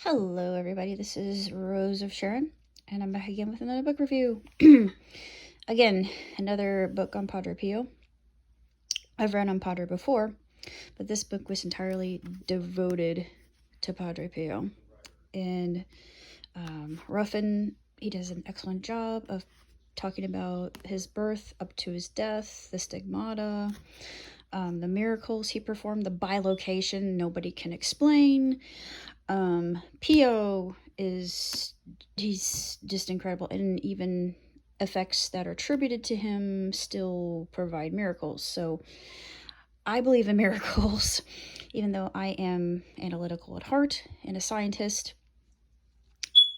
Hello, everybody. This is Rose of Sharon, and I'm back again with another book review. Again, another book on Padre Pio. I've read on Padre before, but this book was entirely devoted to Padre Pio. And Ruffin, he does an excellent job of talking about his birth up to his death, the stigmata, the miracles he performed, the bilocation nobody can explain. Pio he's just incredible, and even effects that are attributed to him still provide miracles. So I believe in miracles, even though I am analytical at heart and a scientist.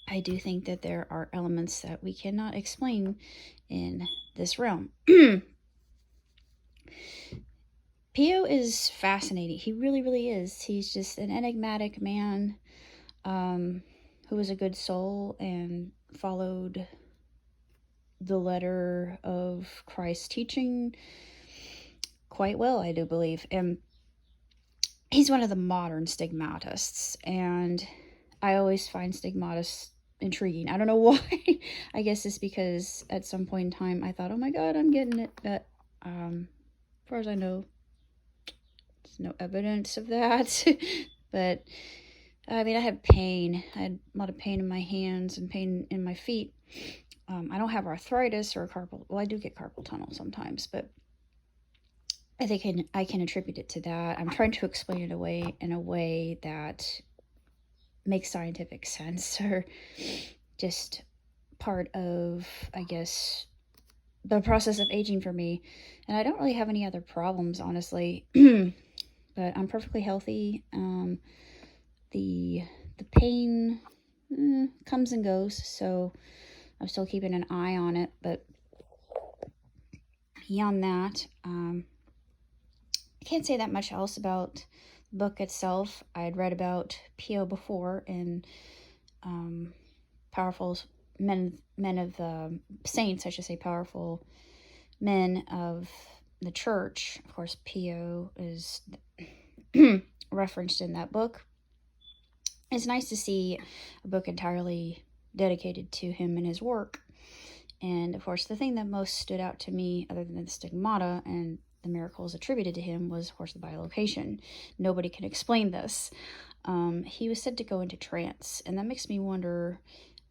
I do think that there are elements that we cannot explain in this realm. Pio is fascinating. He really, really is. He's just an enigmatic man who was a good soul and followed the letter of Christ's teaching quite well, I do believe. And he's one of the modern stigmatists, and I always find stigmatists intriguing. I don't know why. I guess it's because at some point in time I thought, oh my god, I'm getting it, but as far as I know, there's no evidence of that. But I mean, I had pain. I had a lot of pain in my hands and pain in my feet. I don't have arthritis or carpal. Well, I do get carpal tunnel sometimes, but I think I can attribute it to that. I'm trying to explain it away in a way that makes scientific sense, or just part of, I guess, the process of aging for me. And I don't really have any other problems, honestly. But I'm perfectly healthy. The pain comes and goes, so I'm still keeping an eye on it. But beyond that, I can't say that much else about the book itself. I had read about Pio before in powerful men of the saints, I should say, powerful men of the church. Of course, Pio is referenced in that book. It's nice to see a book entirely dedicated to him and his work. And of course, the thing that most stood out to me, other than the stigmata and the miracles attributed to him, was, of course, the bilocation. Nobody can explain this. He was said to go into trance, and that makes me wonder,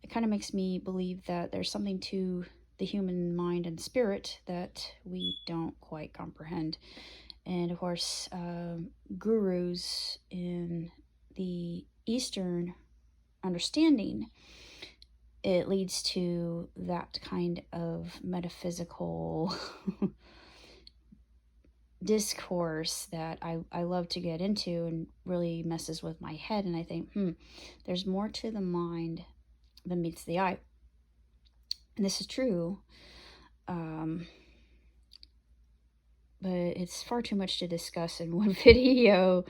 it kind of makes me believe that there's something to the human mind and spirit that we don't quite comprehend. And of course, gurus in the Eastern understanding, it leads to that kind of metaphysical discourse that I love to get into, and really messes with my head. And I think, there's more to the mind than meets the eye. And this is true. But it's far too much to discuss in one video.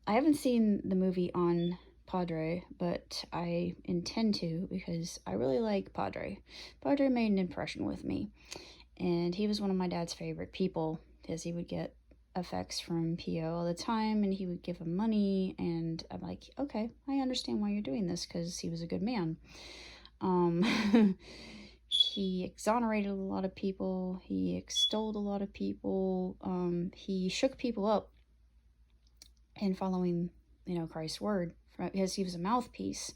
I haven't seen the movie on Padre, but I intend to, because I really like Padre. Padre made an impression with me, and he was one of my dad's favorite people, because he would get effects from Pio all the time, and he would give him money, and I'm like, okay, I understand why you're doing this, because he was a good man. He exonerated a lot of people, he extolled a lot of people, he shook people up in following, Christ's word, because he was a mouthpiece.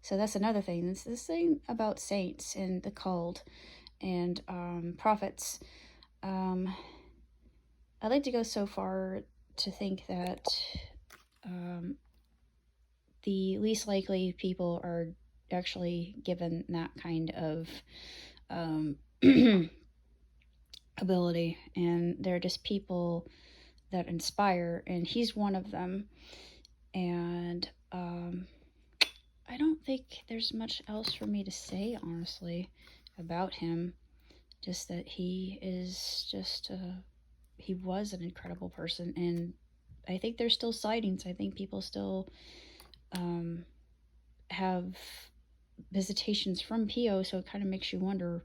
So that's another thing. It's this thing about saints and the cult and prophets. I'd like to go so far to think that the least likely people are actually given that kind of ability, and they're just people that inspire, and he's one of them. And I don't think there's much else for me to say, honestly, about him. Just that he is just he was an incredible person, and I think there's still sightings. I think people still have visitations from Pio, so it kind of makes you wonder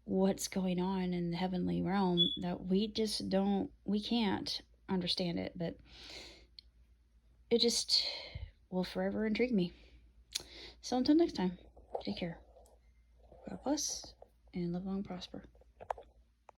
what's going on in the heavenly realm that we can't understand it. But it just will forever intrigue me. So until next time, take care. God bless and live long and prosper.